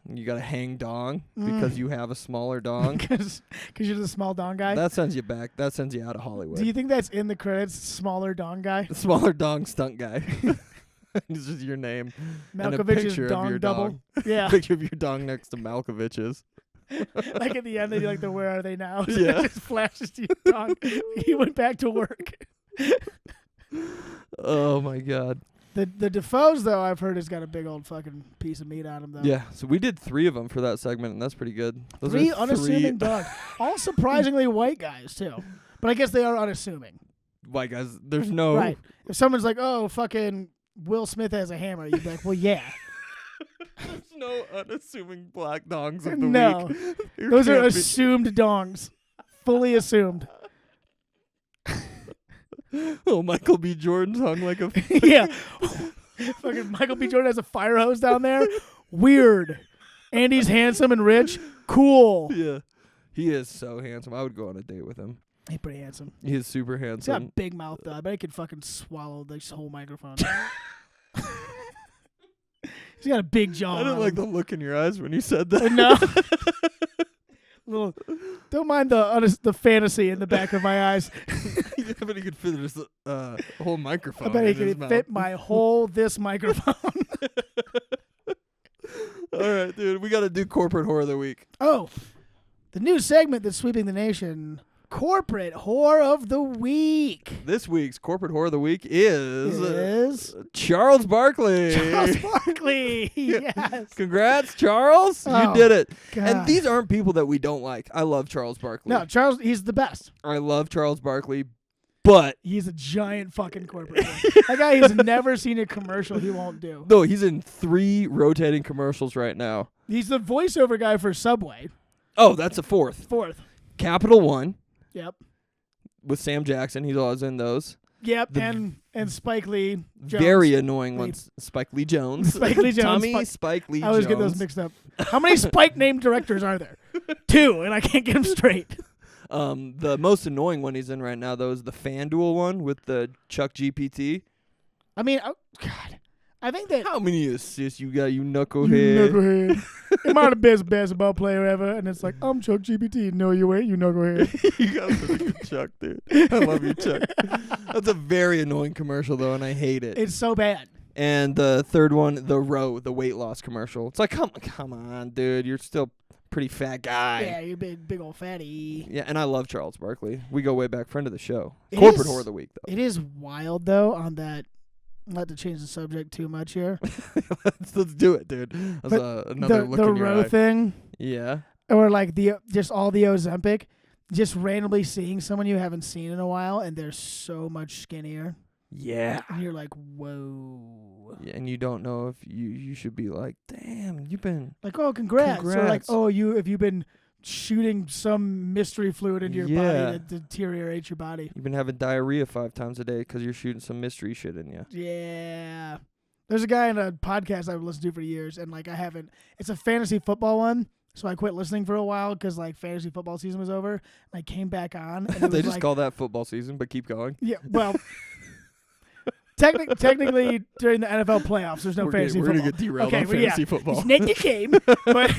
You got to hang dong because you have a smaller dong. Because you're the small dong guy? That sends you back. That sends you out of Hollywood. Do you think that's in the credits, smaller dong guy? The smaller dong stunt guy. It's just your name. And a Malkovich's picture dong of your double. dong. Yeah. Picture of your dong next to Malkovich's. Like at the end, they do like the "Where are they now?" So Yeah. it just flashes to your dong. He went back to work. Oh my God. The Defoes though, I've heard has got a big old fucking piece of meat on him though. Yeah. So we did 3 of them for that segment, and that's pretty good. Those Three are unassuming dogs, all surprisingly white guys too. But I guess they are unassuming. White guys. There's no. Right. If someone's like, "Oh, fucking Will Smith has a hammer," you'd be like, "Well, yeah." There's no unassuming black dongs of the No. week. Those are assumed dongs, fully assumed. Oh, Michael B. Jordan's hung like a. Yeah. Fucking Michael B. Jordan has a fire hose down there. Weird. Andy's handsome and rich. Cool. Yeah. He is so handsome. I would go on a date with him. He's pretty handsome. He is super He's got a handsome. big mouth though. I bet he could fucking swallow this whole microphone. He's got a big jaw. I didn't on like him. the look in your eyes when you said that. No. Don't mind the fantasy in the back of my eyes. I bet he could fit this whole microphone. I bet he could fit this microphone. All right, dude. We got to do corporate whore of the week. Oh, the new segment that's sweeping the nation. Corporate whore of the week. This week's corporate whore of the week is Charles Barkley. Charles Barkley. Yes. Congrats, Charles. You did it. God. And these aren't people that we don't like. I love Charles Barkley. No, Charles, he's the best. I love Charles Barkley, but he's a giant fucking corporate whore. That guy has never seen a commercial he won't do. No, he's in 3 rotating commercials right now. He's the voiceover guy for Subway. Oh, that's a 4th. Capital One. Yep. With Sam Jackson, he's always in those. Yep, and Spike Lee Jones. Very annoying ones. Spike Lee Jones. Spike Lee Jones. Tommy Spike Lee Jones. I always get those mixed up. How many Spike named directors are there? 2, and I can't get them straight. The most annoying one he's in right now, though, is the FanDuel one with the Chuck GPT. I mean, God. I think that... How many assists you got, you knucklehead? Knucklehead. Am I the best basketball player ever? And it's like, I'm Chuck GPT. No, you ain't, you knucklehead. You got a good Chuck, dude. I love you, Chuck. That's a very annoying commercial, though, and I hate it. It's so bad. And the third one, the weight loss commercial. It's like, come on, dude. You're still pretty fat guy. Yeah, you're big old fatty. Yeah, and I love Charles Barkley. We go way back, friend of the show. Corporate whore of the week, though. It is wild, though, on that. Not to change the subject too much here. Let's do it, dude. That's another look in your eye. The row thing. Yeah. Or like just all the Ozempic. Just randomly seeing someone you haven't seen in a while and they're so much skinnier. Yeah. And you're like, whoa. Yeah, and you don't know if you should be like, damn, you've been... Like, oh, congrats. Or like, oh, if you've been shooting some mystery fluid into your body that deteriorates your body. You've been having diarrhea 5 times a day because you're shooting some mystery shit in you. Yeah. There's a guy in a podcast I've listened to for years, and like it's a fantasy football one, so I quit listening for a while because like fantasy football season was over, and I came back on. And they just call that football season, but keep going. Yeah, well... Technically, during the NFL playoffs, there's no fantasy football. We're going to get derailed on fantasy football. Snake the game. But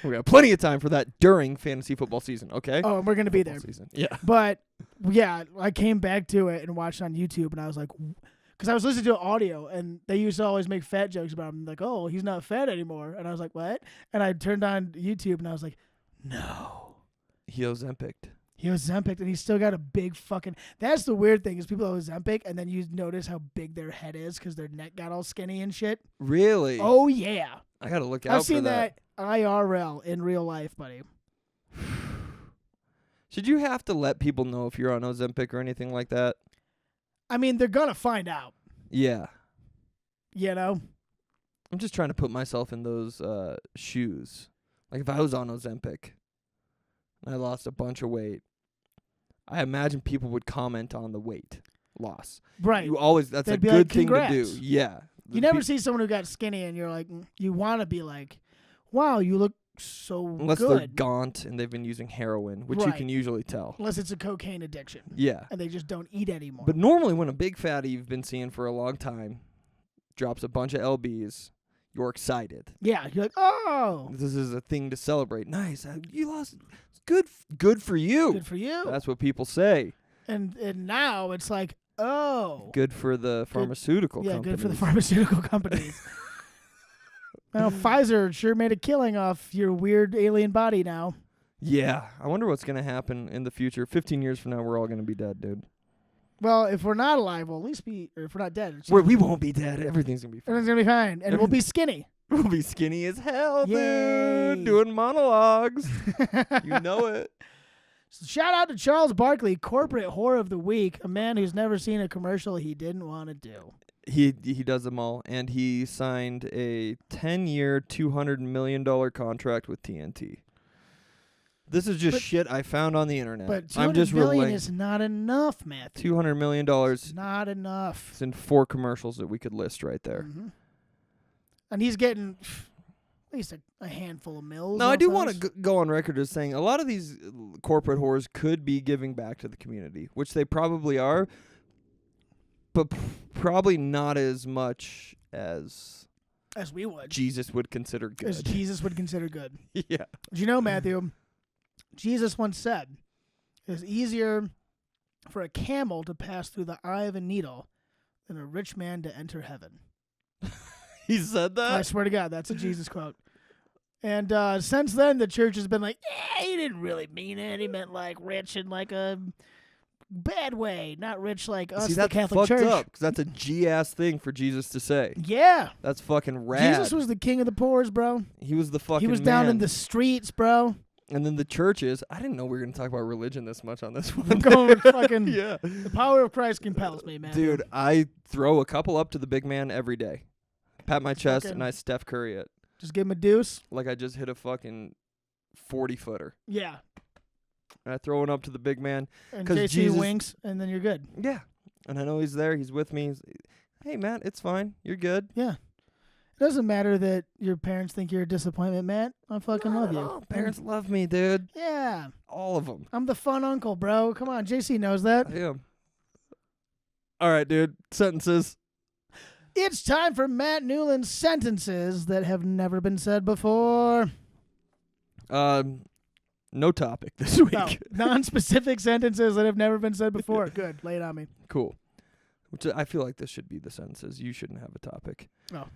we got plenty of time for that during fantasy football season, okay? Oh, and we're going to be there. Season. Yeah. But, yeah, I came back to it and watched it on YouTube, and I was like, because I was listening to audio, and they used to always make fat jokes about him. Like, oh, he's not fat anymore. And I was like, what? And I turned on YouTube, and I was like, no. He Ozempic'd. He Ozempic, and he's still got a big fucking... That's the weird thing, is people Ozempic, and then you notice how big their head is because their neck got all skinny and shit. Really? Oh, yeah. I got to look out for that. I've seen that IRL in real life, buddy. Should you have to let people know if you're on Ozempic or anything like that? I mean, they're going to find out. Yeah. You know? I'm just trying to put myself in those shoes. Like, if I was on Ozempic and I lost a bunch of weight, I imagine people would comment on the weight loss. Right. That's a good thing to do. Yeah. You never see someone who got skinny and you're like, you want to be like, wow, you look so Unless good. they're gaunt and they've been using heroin, which you can usually tell. Unless it's a cocaine addiction. Yeah. And they just don't eat anymore. But normally when a big fatty you've been seeing for a long time drops a bunch of LBs, you're excited. Yeah. You're like, oh. This is a thing to celebrate. Nice. You lost... Good for you. Good for you. That's what people say. And now it's like, oh. Good for the pharmaceutical companies. Yeah, good for the pharmaceutical companies. Now, Pfizer sure made a killing off your weird alien body now. Yeah. I wonder what's going to happen in the future. 15 years from now, we're all going to be dead, dude. Well, if we're not alive, we'll at least be, or if we're not dead. We won't be dead. Everything's going to be fine. Everything's going to be fine. And we'll be skinny. We'll be skinny as hell, Yay. dude. Doing monologues. You know it. So shout out to Charles Barkley, corporate whore of the week, a man who's never seen a commercial he didn't want to do. He does them all, and he signed a 10-year, $200 million contract with TNT. This is just shit I found on the internet. But $200 million is not enough, Matthew. $200 million. It's not enough. It's in 4 commercials that we could list right there. Mm-hmm. And he's getting at least a handful of mils. Now, I do want to go on record as saying a lot of these corporate whores could be giving back to the community, which they probably are, but probably not as much as we would. Jesus would consider good. As Jesus would consider good. Yeah. Did you know, Matthew, Jesus once said, "It is easier for a camel to pass through the eye of a needle than a rich man to enter heaven." He said that? I swear to God, that's a Jesus quote. And since then, the church has been like, yeah, he didn't really mean it. He meant like rich in like a bad way, not rich like us, the Catholic Church. Up, 'cause that's a G-ass thing for Jesus to say. Yeah. That's fucking rad. Jesus was the king of the poor, bro. He was the fucking He was man. down in the streets, bro. And then the churches. I didn't know we were going to talk about religion this much on this one. I'm going with fucking yeah. The power of Christ compels me, man. Dude, I throw a couple up to the big man every day. Pat my chest and I Steph Curry it. Just give him a deuce. Like I just hit a fucking 40-footer. Yeah. And I throw one up to the big man. And JC winks, and then you're good. Yeah. And I know he's there. He's with me. Hey, Matt, it's fine. You're good. Yeah. It doesn't matter that your parents think you're a disappointment, Matt. I fucking love you. Parents love me, dude. Yeah. All of them. I'm the fun uncle, bro. Come on. JC knows that. I am. All right, dude. Sentences. It's time for Matt Newland's sentences that have never been said before. No topic this week. No, non-specific sentences that have never been said before. Good. Lay it on me. Cool. Which I feel like this should be the sentences. You shouldn't have a topic. No.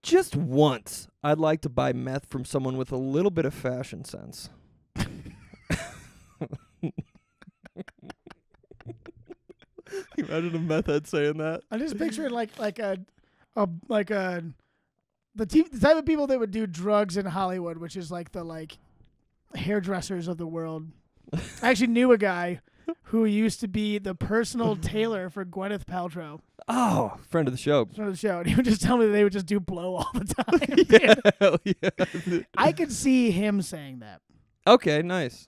Just once, I'd like to buy meth from someone with a little bit of fashion sense. Imagine a meth head saying that. I'm just picturing the type of people that would do drugs in Hollywood, which is like the hairdressers of the world. I actually knew a guy who used to be the personal tailor for Gwyneth Paltrow. Oh, friend of the show. Friend of the show. And he would just tell me that they would just do blow all the time. Yeah, hell yeah. I could see him saying that. Okay, nice.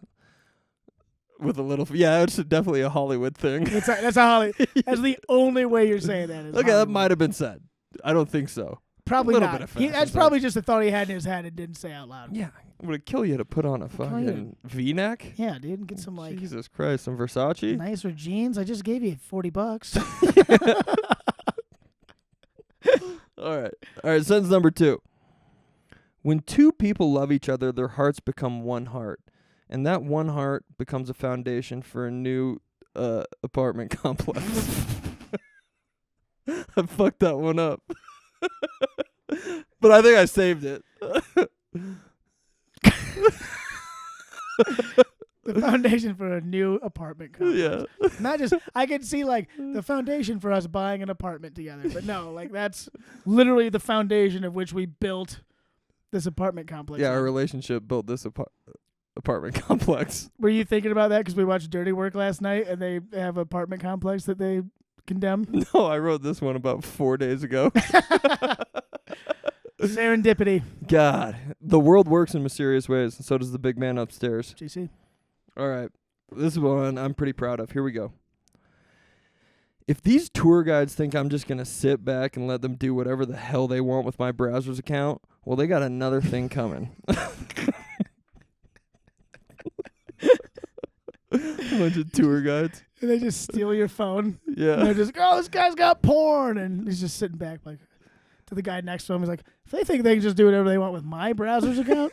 With a little, yeah, it's definitely a Hollywood thing. That's the only way you're saying that. Is okay, Hollywood. that might have been said. I don't think so. Probably a little not. Bit of fashion That's probably just a thought he had in his head and didn't say out loud. Yeah, would it kill you to put on a fucking V-neck? Yeah, dude, get some Jesus Christ, some Versace. Nicer jeans. I just gave you $40. All right. Sentence number 2. When two people love each other, their hearts become one heart. And that one heart becomes a foundation for a new apartment complex. I fucked that one up. But I think I saved it. The foundation for a new apartment complex. Yeah. Not just, I could see the foundation for us buying an apartment together. But no, that's literally the foundation of which we built this apartment complex. Yeah, our relationship built this apartment complex. Were you thinking about that because we watched Dirty Work last night and they have an apartment complex that they condemn? No, I wrote this one about 4 days ago. Serendipity. God, the world works in mysterious ways, and so does the big man upstairs. JC. All right, this is one I'm pretty proud of. Here we go. If these tour guides think I'm just going to sit back and let them do whatever the hell they want with my browser's account, well, they got another thing coming. A bunch of tour guides. And they just steal your phone. Yeah. And they're just, this guy's got porn. And he's just sitting back to the guy next to him. He's like, if they think they can just do whatever they want with my browser's account.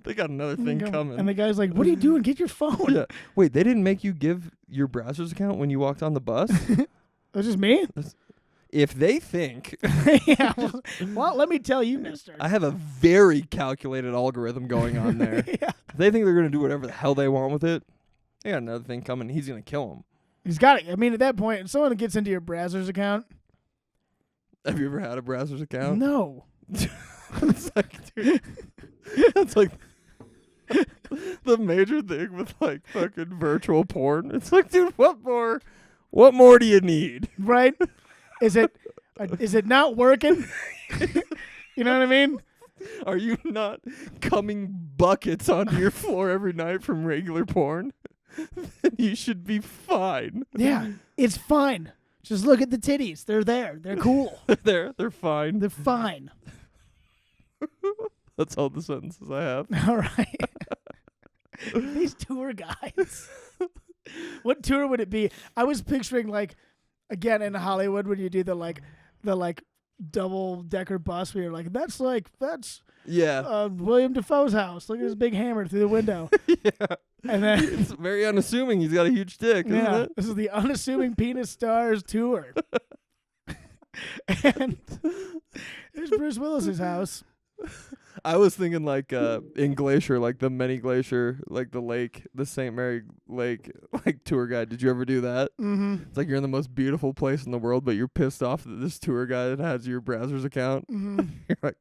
They got another thing coming. And the guy's like, what are you doing? Get your phone. Yeah. Wait, they didn't make you give your browser's account when you walked on the bus? It was just me? If they think... Yeah. Well, let me tell you, mister. I have a very calculated algorithm going on there. Yeah. If they think they're going to do whatever the hell they want with it, they got another thing coming. He's going to kill them. He's got it. I mean, at that point, if someone gets into your browser's account... Have you ever had a browser's account? No. It's like, dude, that's like the major thing with fucking virtual porn. It's like, dude, what more do you need? Right? Is it not working? You know what I mean? Are you not coming buckets onto your floor every night from regular porn? Then you should be fine. Yeah, it's fine. Just look at the titties. They're there. They're cool. They're there. They're fine. They're fine. That's all the sentences I have. All right. These tour guides. What tour would it be? I was picturing again in Hollywood when you do the double-decker bus where you're like, that's Yeah. William Dafoe's house. Look at his big hammer through the window. Yeah. And then It's very unassuming. He's got a huge dick, isn't it? This is the Unassuming Penis Stars tour. And there's Bruce Willis's house. I was thinking like in Glacier, like the mini glacier, like the lake, the St. Mary Lake, like tour guide. Did you ever do that? Mm-hmm. It's like you're in the most beautiful place in the world, but you're pissed off that this tour guide has your browser's account. Mm-hmm. You're like,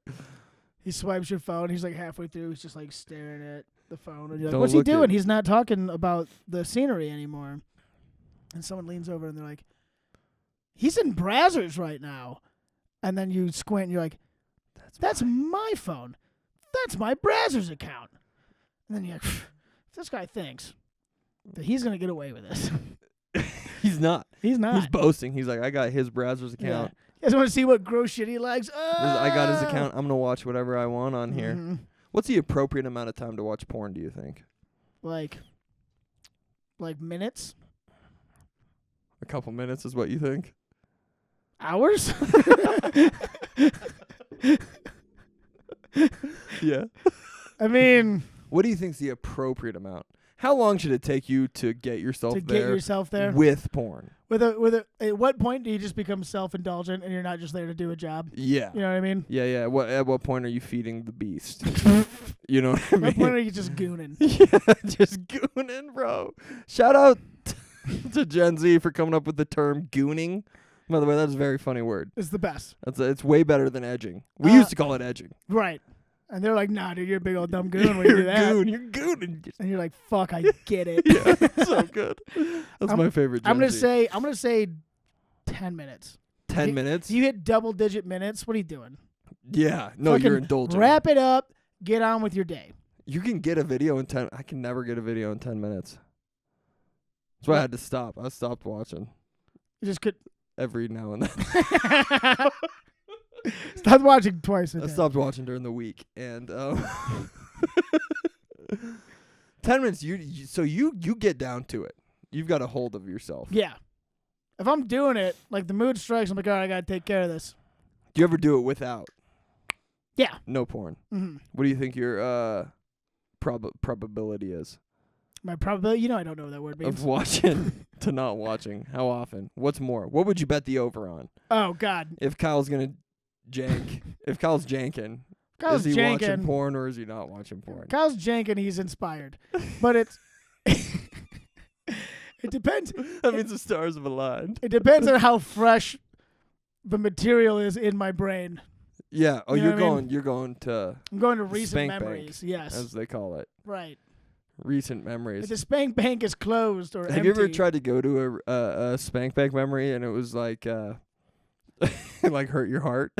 he swipes your phone. He's like halfway through. He's just like staring at the phone. And you're like, Don't what's he look doing? at- He's not talking about the scenery anymore. And someone leans over and they're like, he's in Brazzers right now. And then you squint and you're like, that's my phone. That's my Brazzers account. And then you're like, this guy thinks that he's going to get away with this. he's not. He's not. He's boasting. He's like, I got his browser's account. You guys want to see what gross shit he likes? I got his account. I'm going to watch whatever I want on here. Mm-hmm. What's the appropriate amount of time to watch porn, do you think? Like minutes? A couple minutes is what you think? Hours? Yeah. I mean, What do you think's the appropriate amount? How long should it take you to get yourself there with porn? At what point do you just become self-indulgent and you're not just there to do a job? Yeah. You know what I mean? Yeah. At what point are you feeding the beast? You know what I mean? At what point are you just gooning? Yeah, just gooning, bro. Shout out to Gen Z for coming up with the term gooning. By the way, that's a very funny word. It's the best. It's way better than edging. We used to call it edging. Right. And they're like, nah, dude, you're a big old dumb goon when you do that. You're gooning. And you're like, fuck, I get it. Yeah, it's so good. That's my favorite Gen Z. I'm gonna say 10 minutes. 10 minutes? You hit double-digit minutes, what are you doing? Yeah. No, Fucking you're indulging. Wrap it up, get on with your day. You can get a video in 10. I can never get a video in 10 minutes. That's why I had to stop. I stopped watching. You just could every now and then. Stop watching twice a day. I stopped watching during the week, and 10 minutes. You get down to it. You've got a hold of yourself. Yeah. If I'm doing it, like the mood strikes, I'm like, all right, I gotta take care of this. Do you ever do it without? Yeah. No porn. Mm-hmm. What do you think your probability is? My probability, I don't know what that word means. Of watching to not watching. How often? What's more? What would you bet the over on? Oh God. If Kyle's gonna jank, if Kyle's janking, is he watching porn or is he not watching porn? Kyle's janking, he's inspired. But it's it depends. That means the stars have aligned. It depends on how fresh the material is in my brain. Yeah. Oh, You know what I mean? you're going to I'm going to recent Spank memories. Bank, Yes. as they call it. Right. Recent memories. If the spank bank is closed or Have empty. you ever tried to go to a spank bank memory and it was like like hurt your heart?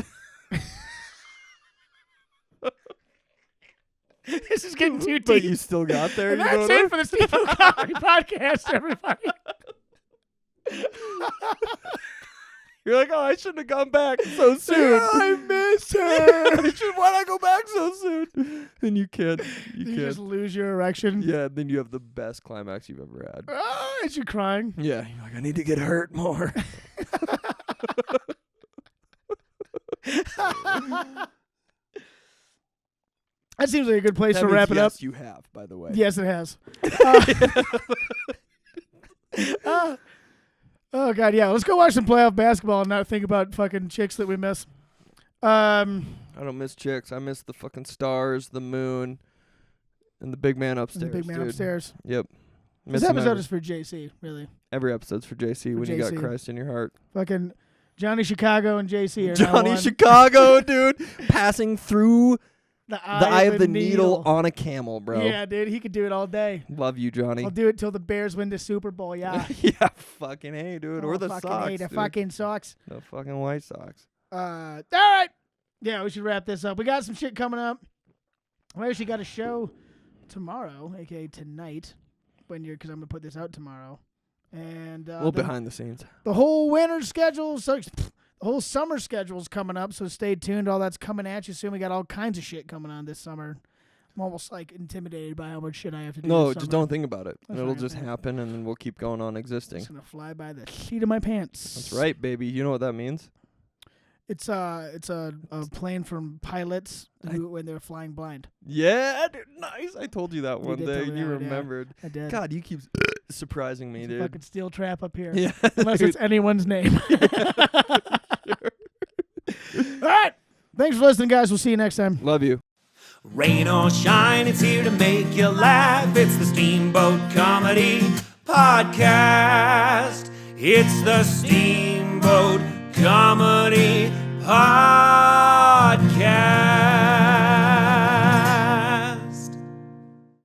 This is getting too deep. But you still got there. And that's it for the Steve Comedy Podcast, everybody. You're like, oh, I shouldn't have gone back so soon. I miss her. Why'd I go back so soon? Then you can't. You You can't. just lose your erection. Yeah, then you have the best climax you've ever had. Is you crying? Yeah, you're like, I need to get hurt more. That seems like a good place to wrap it up. Yes, you have, by the way. Yes, it has. Oh, God, yeah. Let's go watch some playoff basketball and not think about fucking chicks that we miss. I don't miss chicks. I miss the fucking stars, the moon, and the big man upstairs. The big man dude. upstairs. Yep. This episode is for JC, really. Every episode's for JC when you got JC. Christ in your heart. Fucking Johnny Chicago and JC are now Johnny one. Chicago, dude. Passing through the eye of the needle on a camel, bro. Yeah, dude. He could do it all day. Love you, Johnny. I'll do it till the Bears win the Super Bowl, yeah. Yeah, fucking hey, dude. Or the fucking Sox, hey, the dude. fucking Sox. The fucking White Sox. All right. Yeah, we should wrap this up. We got some shit coming up. We actually got a show tomorrow, a.k.a. tonight, because I'm going to put this out tomorrow. And a little behind the scenes. The whole winter schedule, the whole summer schedule's coming up, so stay tuned. All that's coming at you soon. We got all kinds of shit coming on this summer. I'm almost like intimidated by how much shit I have to do. No, this just summer. don't think about it. That's It'll right, just man. happen, and then we'll keep going on existing. It's going to fly by the seat of my pants. That's right, baby. You know what that means? It's a plane from pilots when they're flying blind. Yeah, dude, nice. I told you that one day. You remembered. Yeah, I did. God, you keep surprising me, dude. Fucking steel trap up here. Yeah, unless it's anyone's name. All right. Thanks for listening, guys. We'll see you next time. Love you. Rain or shine, it's here to make you laugh. It's the Steamboat Comedy Podcast. It's the Steamboat Comedy Podcast.